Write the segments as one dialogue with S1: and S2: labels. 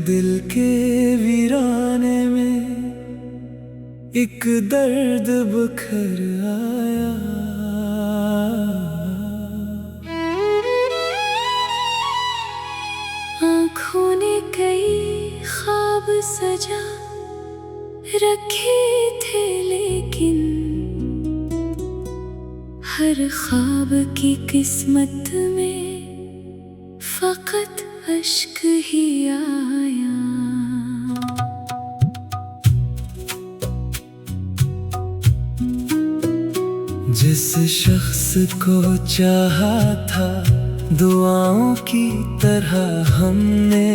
S1: दिल के वीराने में एक दर्द बखर आया।
S2: आँखों ने कई ख्वाब सजा रखे थे, लेकिन हर ख्वाब की किस्मत में फकत अश्क ही आया।
S1: जिस शख्स को चाहा था दुआओं की तरह हमने,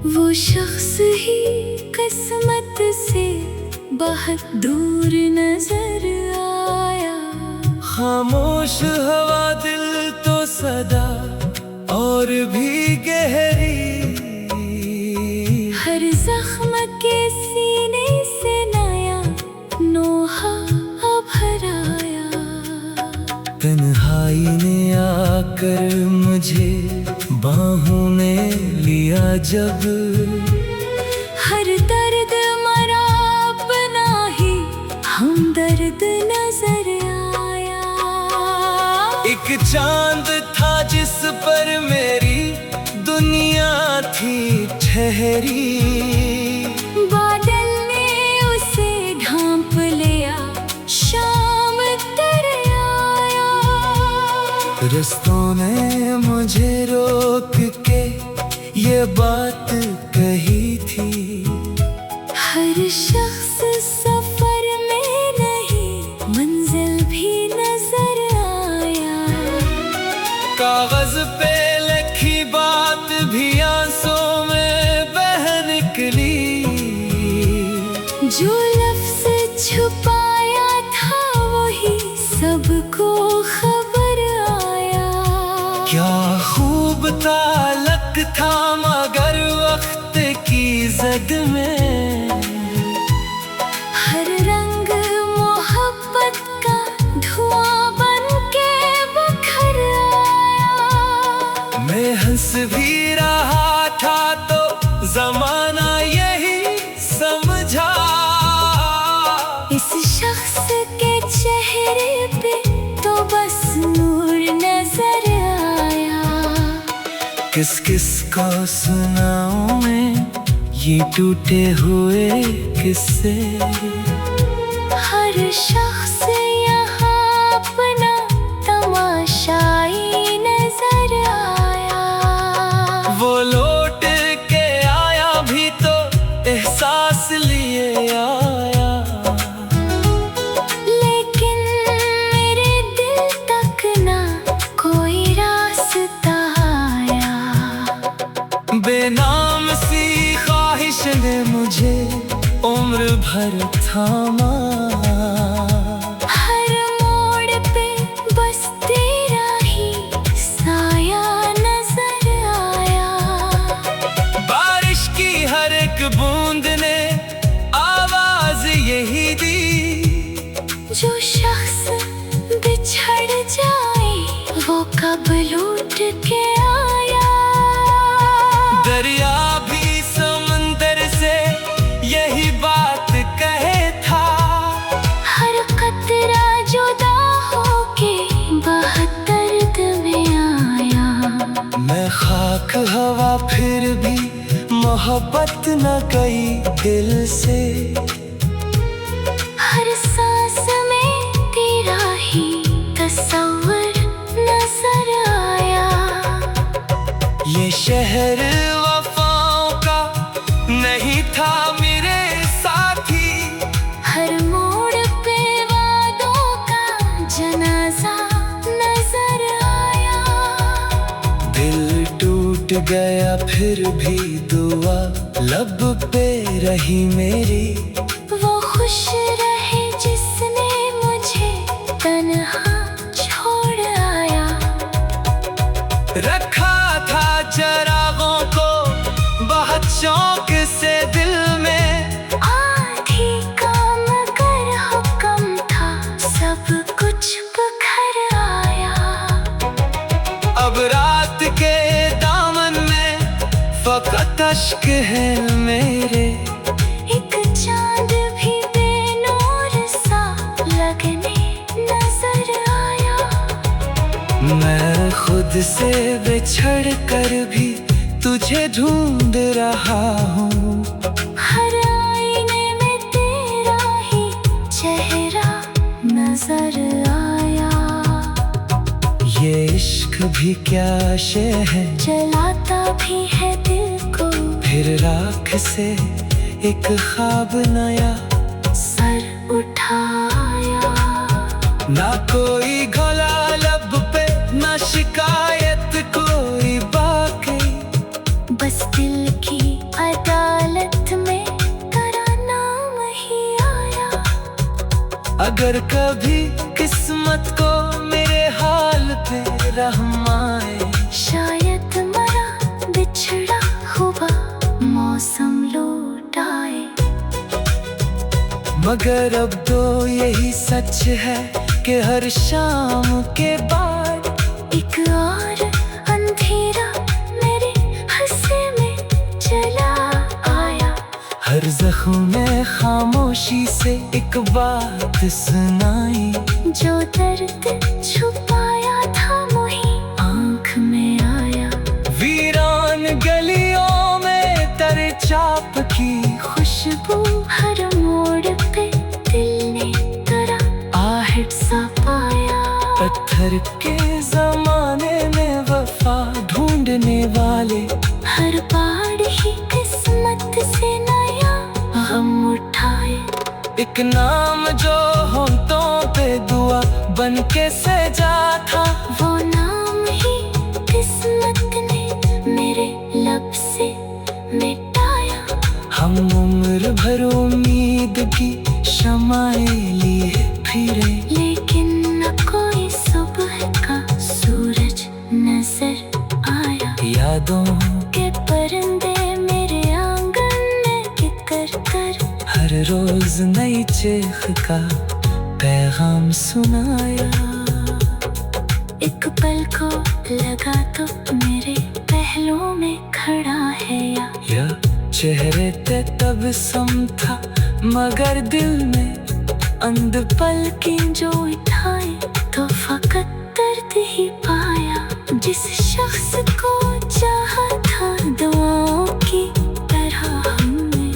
S2: वो शख्स ही किस्मत से बहुत दूर नजर आया।
S1: खामोश हवा दिल तो सदा और भी गहरी,
S2: हर जख्म के सीने से नया नोहा अब आया।
S1: तन्हाई ने आकर मुझे बाहों में लिया जब,
S2: हर दर्द मरा अपना ही हमदर्द नजर आया।
S1: एक चांद था जिस पर मेरी दुनिया थी ठहरी,
S2: बादल ने उसे ढांप लिया, शाम तर आया।
S1: रस्तों ने मुझे रोक के ये बात कही थी,
S2: हर शख्स सफर में नहीं मंजिल भी नजर आया।
S1: कागज पे लिखी बात भी आंसुओं में बह निकली,
S2: जो लफ्ज छुपाया था वही सबको खबर आया।
S1: क्या खूब ताल्लुक था मगर वक्त की जद में,
S2: हर रंग मोहब्बत का धुआं बन के बखर आया।
S1: मैं हंस भी रहा था तो जमाना यही समझा,
S2: इस शख्स के चेहरे पे तो बस नूर नजर आया।
S1: किस किस को सुनाऊं मैं ये टूटे हुए किस्से,
S2: हर शख्स यहाँ अपना तमाशाई नजर आया।
S1: वो लौट के आया भी तो एहसास लिए आया,
S2: लेकिन मेरे दिल तक ना कोई रास्ता आया।
S1: बेनाम सी ख्वाहिश ने मुझे उम्र भर थामा,
S2: हर मोड़ पे बस तेरा ही साया नजर आया।
S1: बारिश की हर एक बूंद ने आवाज यही दी,
S2: जो शख्स बिछड़ जाए वो कब लौट के आया।
S1: दरिया भी समंदर से यही बात कहे था,
S2: हर कतरा जुदा होके बहुत दर्द में आया।
S1: मैं खाक हवा फिर भी मोहब्बत न गई दिल से,
S2: हर सांस में तेरा ही तस्वीर नजर आया।
S1: ये शहर वफाओं का नहीं था मेरे साथी,
S2: हर मोड़ पे वादों का जनाजा नजर आया।
S1: दिल टूट गया फिर भी दुआ लब पे रही मेरी,
S2: वो खुश रहे जिसने मुझे तन्हा छोड़ आया।
S1: रखा था चरागों को बहुत शौक से दिल में,
S2: आधी काम कर हुक्म था सब कुछ बखर आया।
S1: अब रात के दामन में फकत बिछड़ कर भी तुझे ढूंढ रहा हूँ।
S2: हर आईने में तेरा ही चेहरा नजर आया।
S1: ये इश्क भी क्या शे है,
S2: जलाता भी है दिल को।
S1: फिर राख से एक ख्वाब नया
S2: सर उठाया।
S1: ना कोई घोला लब पे, ना शिकायत कोई बाकी।
S2: बस दिल की अदालत में तेरा नाम ही आया।
S1: अगर कभी किस्मत को मेरे हाल पे रहम आए,
S2: शायद मरा बिछड़ा हुआ मौसम लौट आए।
S1: मगर अब तो यही सच है कि हर शाम के बाद
S2: एक और अंधेरा मेरे हंसे में चला आया।
S1: हर जख्म में खामोशी से एक बात सुनाई।
S2: जो दर्द छुपाया था वही आँख में आया।
S1: वीरान गलियों में तेरे चाप की
S2: खुशबू हर मोड़ पे दिल ने तेरा आहट सा पाया।
S1: पत्थर के जमाने में वफा ढूंढने वाले
S2: हर बार ही किस्मत से नया गम उठाए।
S1: एक नाम जो होंठों पे दुआ बन के सजा था,
S2: वो नाम ही किस्मत ने मेरे लब से मिटाया।
S1: हम उम्र भर उम्मीद की शमाएं लिए फिरे,
S2: लेकिन न कोई सुबह का सूरज नजर आया।
S1: यादों
S2: के परिंदे मेरे आंगन में किकर कर
S1: हर रोज नई चीख का पैगाम सुनाया।
S2: एक पल को लगा तो मेरे पहलू में खड़ा है
S1: या चेहरे पे तबस्सुम था, मगर दिल में अंध पल की जो उठाए
S2: तो फकत दर्द ही पाया। जिस शख्स को चाहा था दुआओं की तरह हमने।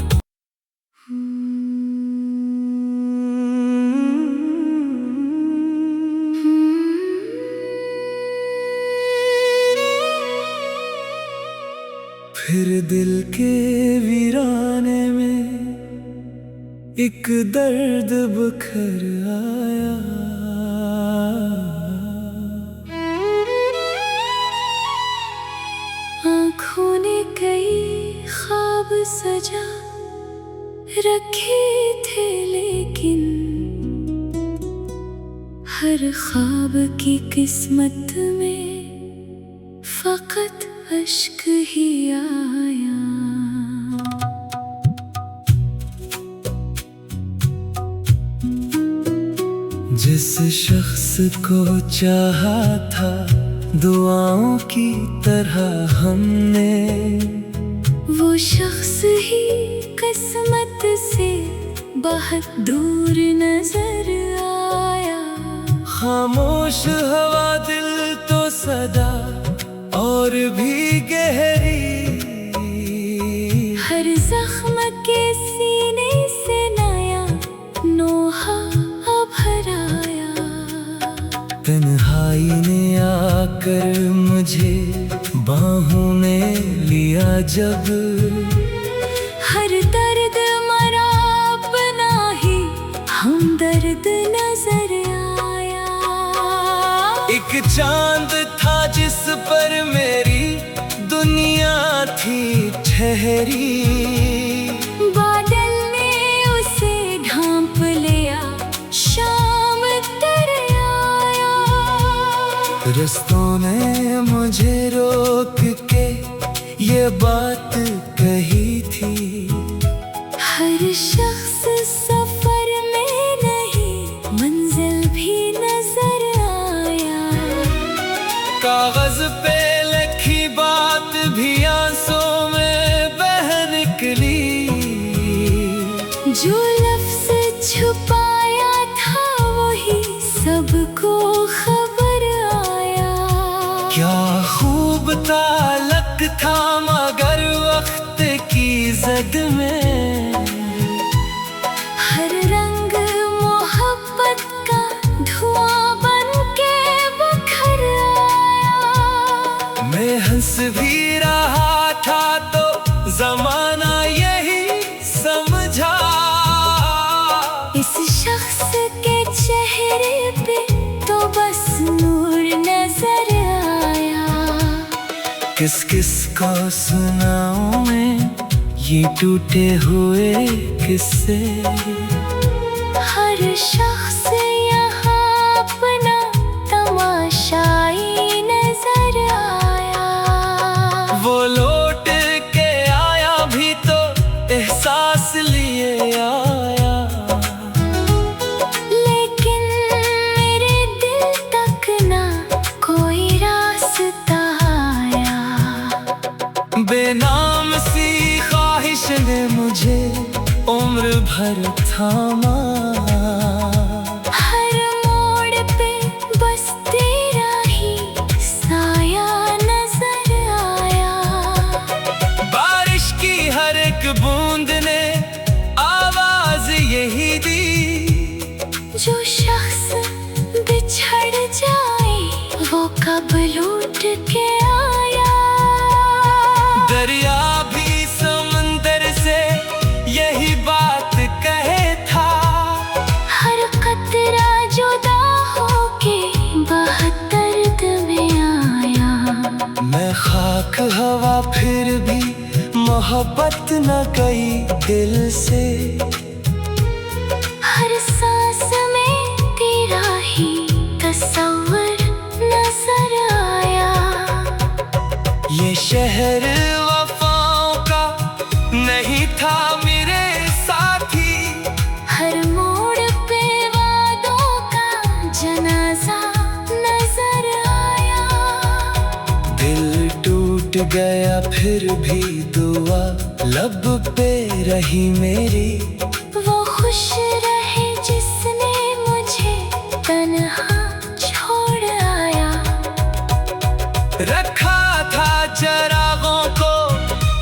S1: फिर दिल के वीराने में एक दर्द बखर आया।
S2: आँखों ने कई ख्वाब सजा रखे थे, लेकिन हर ख्वाब की किस्मत में फकत अश्क ही आया।
S1: जिस शख्स को चाहा था दुआओं की तरह हमने,
S2: वो शख्स ही किस्मत से बहुत दूर नजर आया।
S1: खामोश हवा दिल तो सदा और भी गहरी।
S2: हर जख्म के सीने से नया नोहा अब आया।
S1: तन्हाई ने आकर मुझे बाहों में लिया जब,
S2: हर दर्द मरा अपना ही हमदर्द नजर आया।
S1: एक चांद था जिस पर मेरी दुनिया थी ठहरी।
S2: बादल ने उसे ढांप लिया, शाम तर आया।
S1: रस्तों ने मुझे रोक के ये बात कही थी,
S2: हर शख्स सफर में नहीं मंजिल भी नजर आया।
S1: कागज पे लिखी बात भी आंसुओं में बह निकली।
S2: जो लफ्ज छुपाया था वही सबको खबर आया।
S1: क्या खूब किस किस को सुनाऊं मैं ये टूटे हुए किस्से।
S2: हर शख्स यहाँ अपना तमाशाई नजर आया।
S1: वो लौट के आया भी तो एहसास लिए आया,
S2: लेकिन मेरे दिल तक ना कोई रास्ता आया।
S1: बेनाम सी ख्वाहिश ने मुझे उम्र भर थामा।
S2: हर मोड़ पे बस तेरा ही साया नजर आया।
S1: बारिश की हर एक बूंद ने आवाज यही दी,
S2: जो शख्स बिछड़ जाए वो कब लौट के आया।
S1: दरिया भी समंदर से यही बात कहे था,
S2: हर कतरा जुदा होके बहदर्द में आया।
S1: मैं खाक हवा फिर भी मोहब्बत न गई दिल से।
S2: हर सांस में तेरा ही तस्वर नजर आया।
S1: ये शहर वफाओं का नहीं था मेरे साथी,
S2: हर मोड़ पे वादों का जनाजा नजर आया।
S1: दिल टूट गया फिर भी दुआ लब पे रही मेरी।
S2: वो खुश रहे जिसने मुझे तन्हा छोड़ आया।
S1: रखा था चरागों को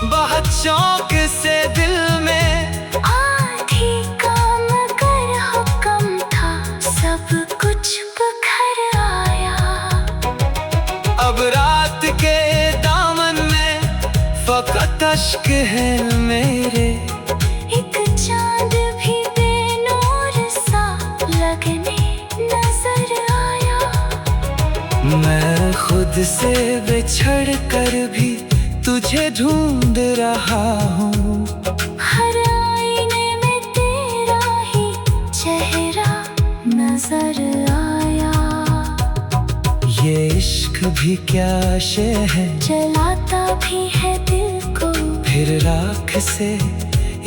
S1: बहुत शौक से दिल में,
S2: आधी काम कर हुक्म था सब कुछ बिखर आया।
S1: अब रात के दामन में फकत अश्क है मेरे।
S2: एक चांद भी बेनूर सा लगने नजर आया।
S1: मैं खुद से बिछड़ कर भी तुझे ढूंढ रहा हूँ।
S2: हर आईने में तेरा ही चेहरा नजर आया।
S1: ये इश्क भी क्या शे है,
S2: जलाता भी है दिल को।
S1: फिर राख से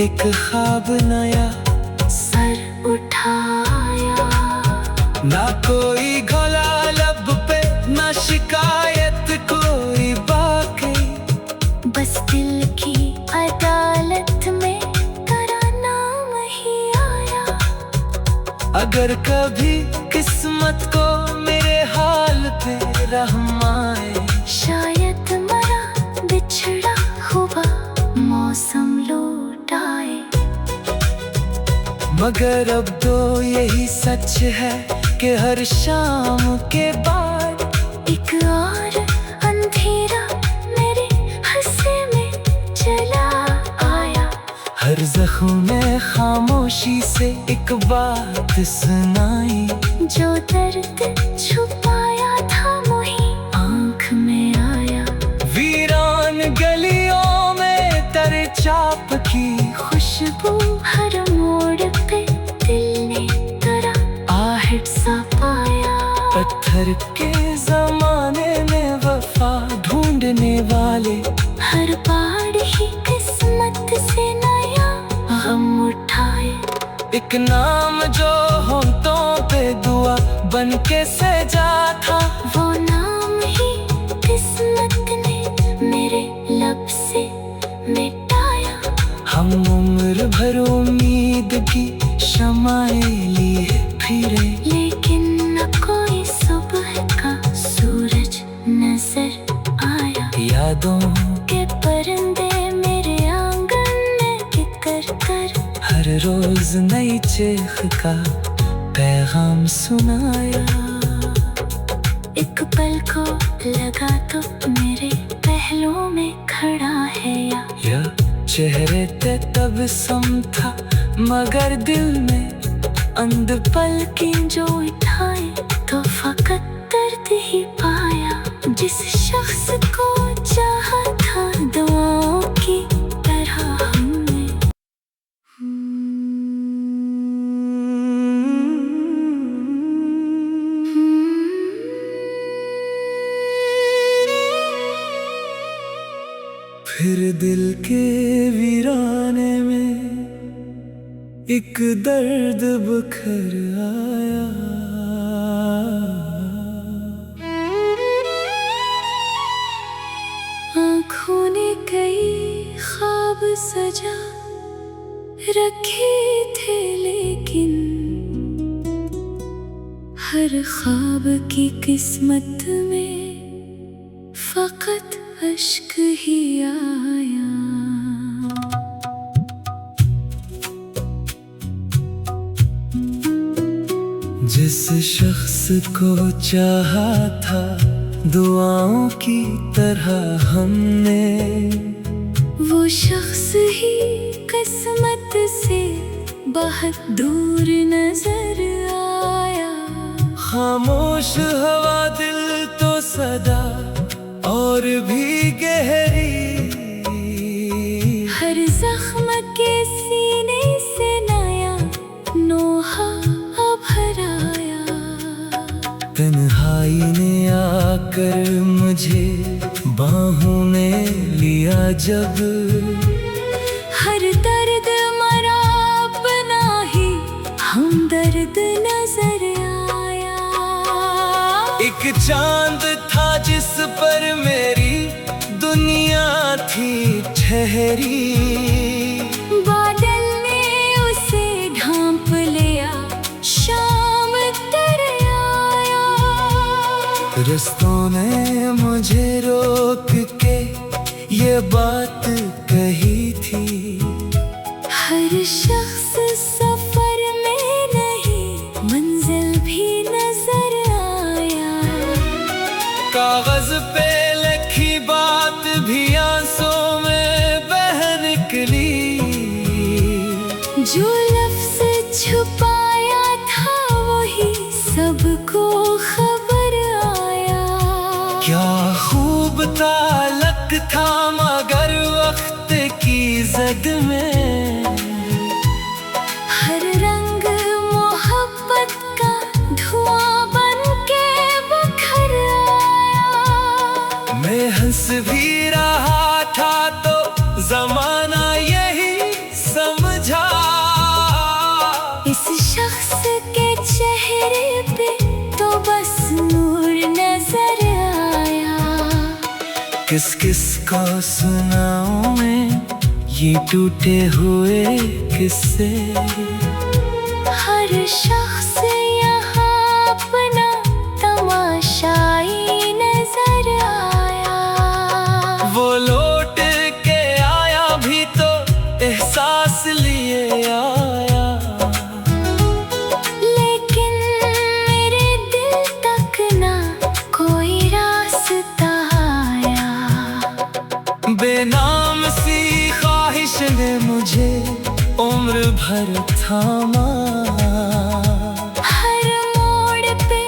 S1: एक ख्वाब नया
S2: सर उठाया।
S1: ना कोई घोला लब पे, ना शिकायत कोई बाकी।
S2: बस दिल की अदालत में तेरा नाम ही आया।
S1: अगर कभी किस्मत को मेरे हाल पे रहम आए,
S2: शायद मरा बिछड़ा हुआ मौसम लौट आए।
S1: मगर अब तो यही सच है कि हर शाम के बाद
S2: एक और अंधेरा मेरे हंसे में चला आया।
S1: हर जख्म में खामोशी से एक बात सुनाई,
S2: जो दर्द छुपाया था वही आँख में आया।
S1: वीरान गलियों में तेरे चाप की
S2: खुशबू हर मोड़ पे दिल ने तेरा आहट सा पाया।
S1: पत्थर के जमाने में वफा ढूंढने वाले,
S2: हर बार ही किस्मत से नया गम उठाए।
S1: एक नाम जो होंठों पे दुआ बन के सजा था,
S2: वो नाम ही किस्मत ने मेरे लब से मिटाया।
S1: हम उम्र भर उम्मीद की शमाएं लिए फिरे,
S2: लेकिन न कोई सुबह का सूरज नजर आया।
S1: यादों
S2: के परिंदे मेरे आंगन में किकर कर
S1: हर रोज नई चीख का पैगाम सुनाया।
S2: एक पल को लगा तो मेरे पहलू में खड़ा है या
S1: चेहरे पे तबस्सुम था, मगर दिल में अंध-पल की जो उठाए तो फकत दर्द ही पाया। जिस शख्स को चाहा दिल के वीराने में एक दर्द बखर आया।
S2: आँखों ने कई ख्वाब सजा रखे थे, लेकिन हर ख्वाब की किस्मत में फकत अश्क ही आया।
S1: जिस शख्स को चाहा था दुआओं की तरह हमने,
S2: वो शख्स ही किस्मत से बहुत दूर नजर आया।
S1: खामोश हवा दिल तो सदा और भी गहरी,
S2: हर जख्म के सीने से नया नोहा अब आया।
S1: तन्हाई ने आकर मुझे बाहों में लिया जब,
S2: हर दर्द मरा अपना ही हमदर्द नजर आया।
S1: एक चांद था जिस पर मेरी दुनिया थी ठहरी,
S2: बादल ने उसे ढांप लिया, शाम तर आया।
S1: रस्तों ने मुझे रोक के ये बात कही थी,
S2: हर शख्स सफर में नहीं मंजिल भी नजर आया।
S1: कागज पे लिखी बात भी आंसुओं में बह निकली,
S2: जो लफ्ज छुपाया था वही सबको खबर आया।
S1: क्या खूब ताल्लुक था मगर वक्त की जद में,
S2: हर रंग मोहब्बत का धुआं बन के बखर आया।
S1: मैं हंस भी रहा था तो जमाना यही समझा,
S2: इस शख्स के चेहरे पे तो बस नूर नजर आया।
S1: किस किस को सुनाऊं मैं ये टूटे हुए किस्से,
S2: हर शख्स यहाँ अपना तमाशाई नजर आया।
S1: वो लौट के आया भी तो एहसास लिए आया,
S2: लेकिन मेरे दिल तक ना कोई रास्ता आया।
S1: बेनाम सी ख्वाहिश ने मुझे उम्र भर थामा,
S2: हर मोड़ पे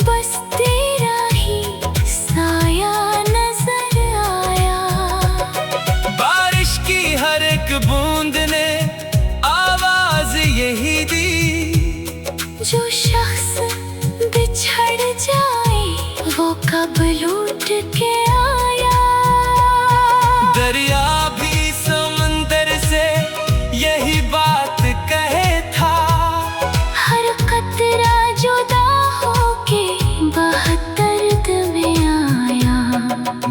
S2: बस तेरा ही साया नजर आया।
S1: बारिश की हर एक बूंद ने आवाज यही दी,
S2: जो शख्स बिछड़ जाए वो कब लौट के आया।
S1: दरिया भी समंदर से यही बात कहे था,
S2: हर कतरा जुदा होके बहुत दर्द में आया।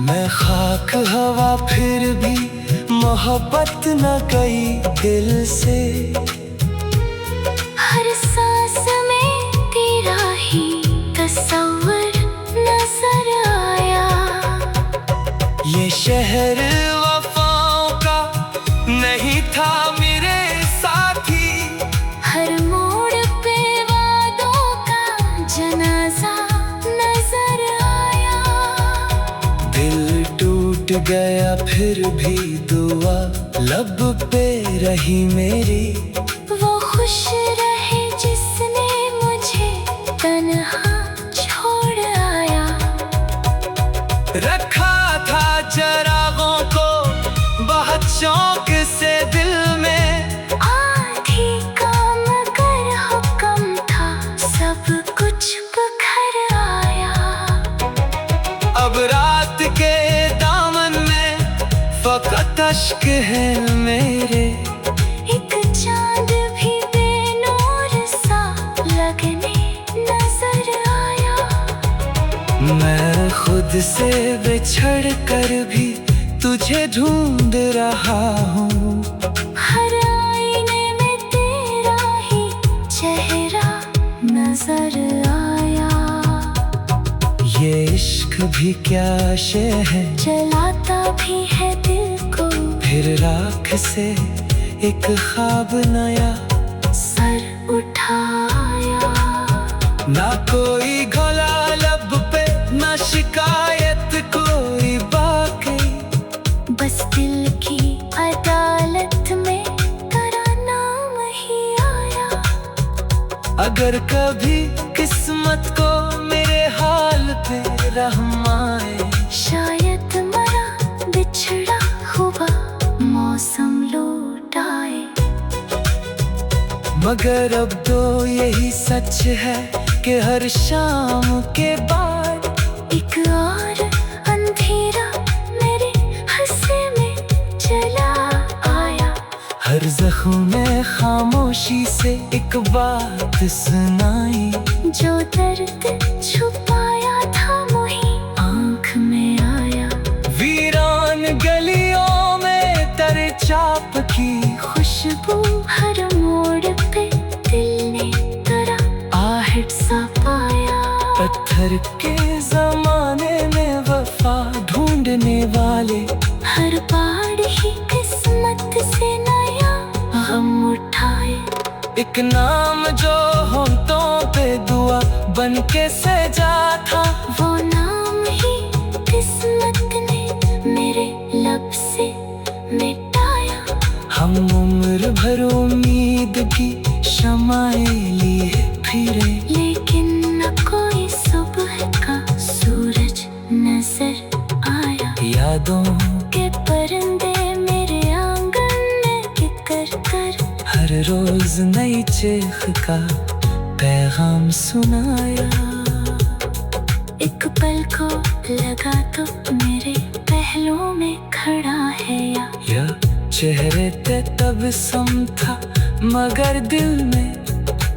S1: मैं खाक हवा फिर भी मोहब्बत न गई दिल से,
S2: हर सांस में तेरा ही तस्वर नजर आया।
S1: ये शहर वफाओं का नहीं था मेरे साथी,
S2: हर मोड़ पे वादों का जनाजा नजर आया।
S1: दिल टूट गया फिर भी दुआ लब पे रही मेरी,
S2: वो खुश रहे जिसने मुझे तन्हा छोड़ आया।
S1: रखा था चरागों को बहुत शौक से दिल में,
S2: आधी काम कर हुक्म था सब कुछ बखर आया।
S1: अब रात के दामन में फकत अश्क खुद से बिछड़ कर भी तुझे ढूंढ रहा हूँ।
S2: हर आईने में तेरा ही चेहरा नजर आया।
S1: ये इश्क भी क्या शे है,
S2: जलाता भी है दिल को।
S1: फिर राख से एक ख्वाब नया
S2: सर उठाया।
S1: ना कोई घोला लब पे, ना शिकायत कोई बाकी।
S2: बस दिल की अदालत में तेरा नाम ही आया।
S1: अगर कभी किस्मत को मेरे हाल पे रहम आए,
S2: शायद मरा बिछड़ा हुआ मौसम लौट आए।
S1: मगर अब तो यही सच है कि हर शाम के बाद
S2: एक और अंधेरा मेरे हंसे में चला आया।
S1: हर जख्म में खामोशी से एक बात सुनाई।
S2: जो दर्द छुपाया था वही आँख में आया।
S1: वीरान गलियों में तेरे चाप की
S2: खुशबू हर मोड़ पे दिल ने तेरा आहट सा पाया।
S1: पत्थर के जमाने में वफा ढूंढने वाले
S2: हर बार ही किस्मत से नया गम उठाए।
S1: एक नाम जो होंठों पे दुआ बन के सजा था,
S2: वो नाम ही किस्मत ने मेरे लब से मिटाया।
S1: हम उम्र भर उम्मीद की शमाएं लिए फिरे,
S2: लेकिन न कोई सुबह का सूरज नजर आया।
S1: यादों
S2: के परिंदे मेरे आंगन में किकर कर
S1: हर रोज नई चीख का पैगाम सुनाया।
S2: एक पल को लगा तो मेरे पहलू में खड़ा है
S1: या चेहरे पे तबस्सुम था, मगर दिल में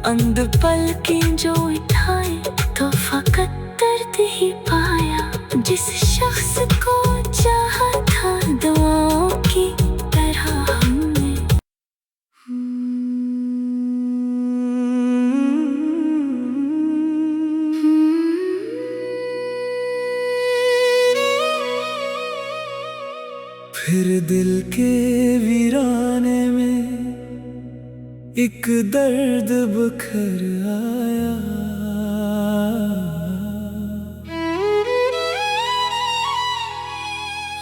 S1: अंध-पल की जो उठाए तो फकत दर्द ही पाया। जिस शख्स को चाहा था दुआओं की तरह हमने। फिर दिल के वीराने में एक दर्द बखर आया।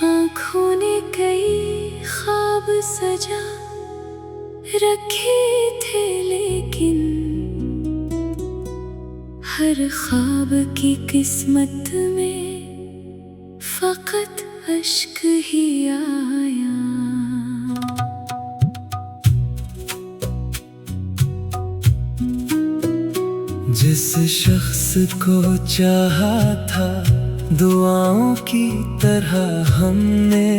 S2: आँखों ने कई ख्वाब सजा रखे थे, लेकिन हर ख्वाब की किस्मत में फकत अश्क ही आया।
S1: जिस शख्स को चाहा था दुआओं की तरह हमने,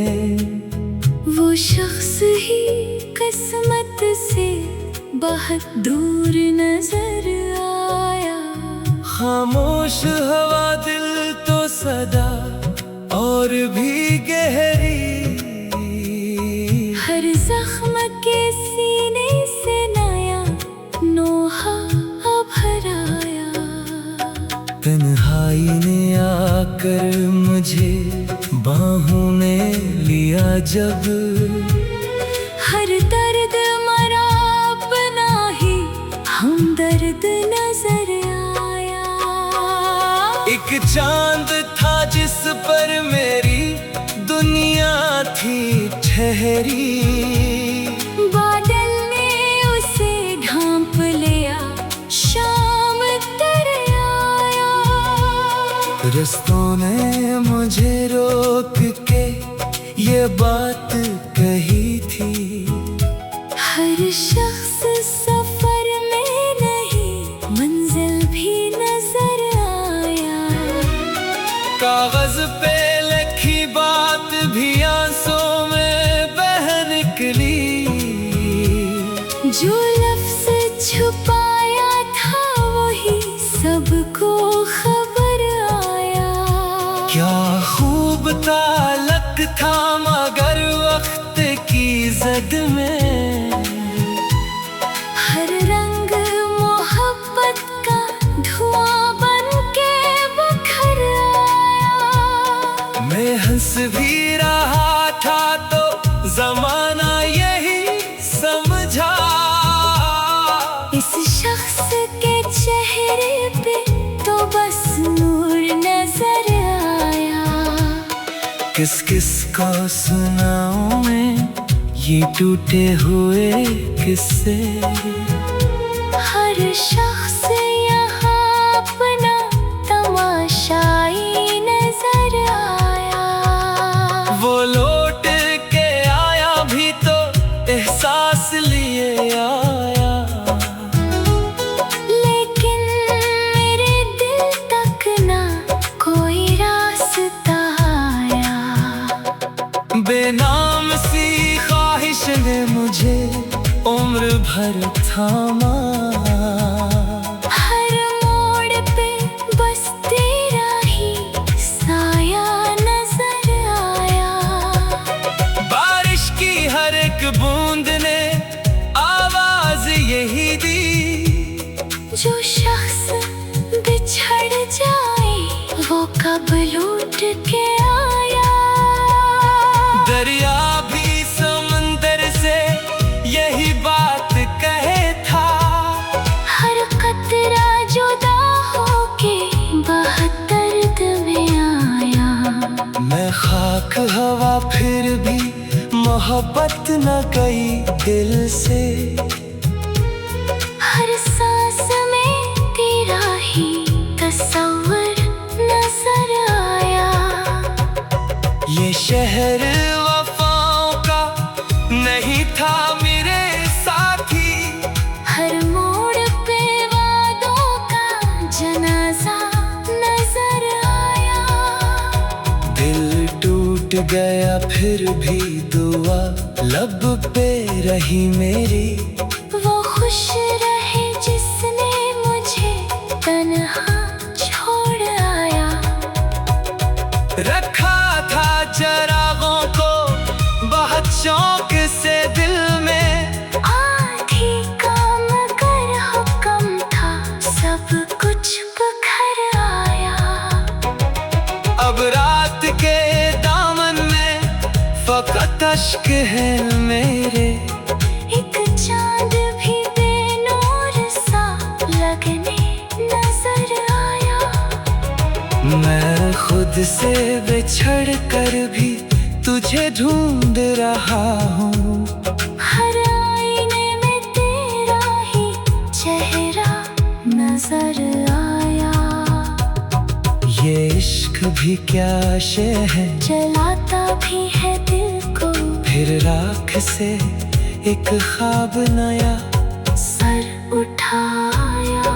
S2: वो शख्स ही किस्मत से बहुत दूर नजर आया।
S1: खामोश हवा दिल तो सदा और भी गहरी।
S2: हर जख्म के सीने से नया नोहा अब आया।
S1: तन्हाई ने आकर मुझे बाहों में लिया जब,
S2: हर दर्द मरा अपना ही हमदर्द नजर आया।
S1: एक चांद था जिस पर मेरी दुनिया थी ठहरी।
S2: बादल ने उसे ढांप लिया, शाम तर आया।
S1: रस्तों ने मुझे रोक के ये बात कही थी,
S2: हर शख्स सफर में नहीं मंजिल भी नजर आया।
S1: कागज पे लिखी बात भी आंसुओं में बह निकली।
S2: जो लफ्ज छुपाया था वही सबको खबर आया।
S1: क्या
S2: तेरे पे तो बस नूर नजर आया।
S1: किस किस को सुनाऊं मैं ये टूटे हुए किस्से।
S2: हर शख्स यहाँ अपना तमाशाई नजर आया।
S1: वो लौट के आया भी तो एहसास लिए आया,
S2: लेकिन मेरे दिल तक ना कोई रास्ता आया।
S1: बेनाम सी ख्वाहिश ने मुझे उम्र भर थामा।
S2: हर मोड़ पे बस तेरा ही साया नजर आया।
S1: बारिश की हर एक बूंद ने आवाज यही दी,
S2: जो शख्स बिछड़ जाए वो कब लौट के आया।
S1: दरिया भी समंदर से यही बात कहे था,
S2: हर कतरा जुदा होके बहुत दर्द में आया।
S1: मैं खाक हवा फिर भी मोहब्बत न गई दिल से।
S2: हर सांस में तेरा ही तस्वीर नजर आया।
S1: ये शहर वफाओं का नहीं था मेरे साथी,
S2: हर मोड़ पे वादों का जनाजा नजर आया।
S1: दिल टूट गया फिर भी दुआ लब पे रही मेरी।
S2: वो खुश रहे जिसने मुझे तन्हा छोड़ आया।
S1: रखा था चरागों को बहुत शौक से दिल में,
S2: आधी काम कर हुक्म था सब कुछ बिखर आया।
S1: अब रात के दामन में फकत अश्क है मेरे।
S2: एक चांद भी बेनूर सा लगने नजर आया।
S1: मैं खुद से बिछड़ कर भी तुझे ढूंढ रहा हूँ।
S2: हर आईने में तेरा ही चेहरा नजर आया।
S1: ये इश्क भी क्या शे है,
S2: जलाता भी है दिल को।
S1: फिर राख से एक ख्वाब नया
S2: सर उठाया।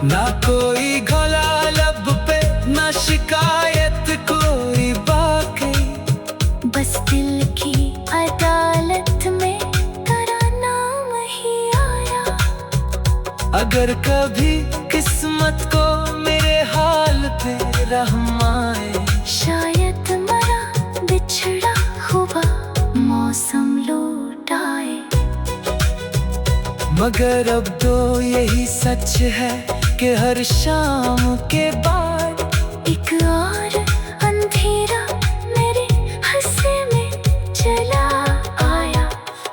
S1: ना कोई घोला लब पे, ना शिकायत कोई बाकी।
S2: बस दिल की अदालत में तेरा नाम ही आया।
S1: अगर कभी किस्मत को मेरे हाल पे रहम आए,
S2: शायद मरा बिछड़ा हुआ मौसम लौट आए।
S1: मगर अब तो यही सच है कि हर शाम के बाद
S2: एक और अंधेरा मेरे हंसे में चला आया।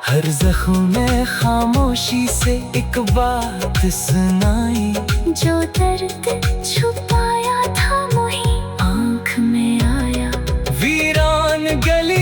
S1: हर जख्म में खामोशी से एक बात सुनाई,
S2: जो दर्द छुपाया था वही आँख में आया।
S1: वीरान गली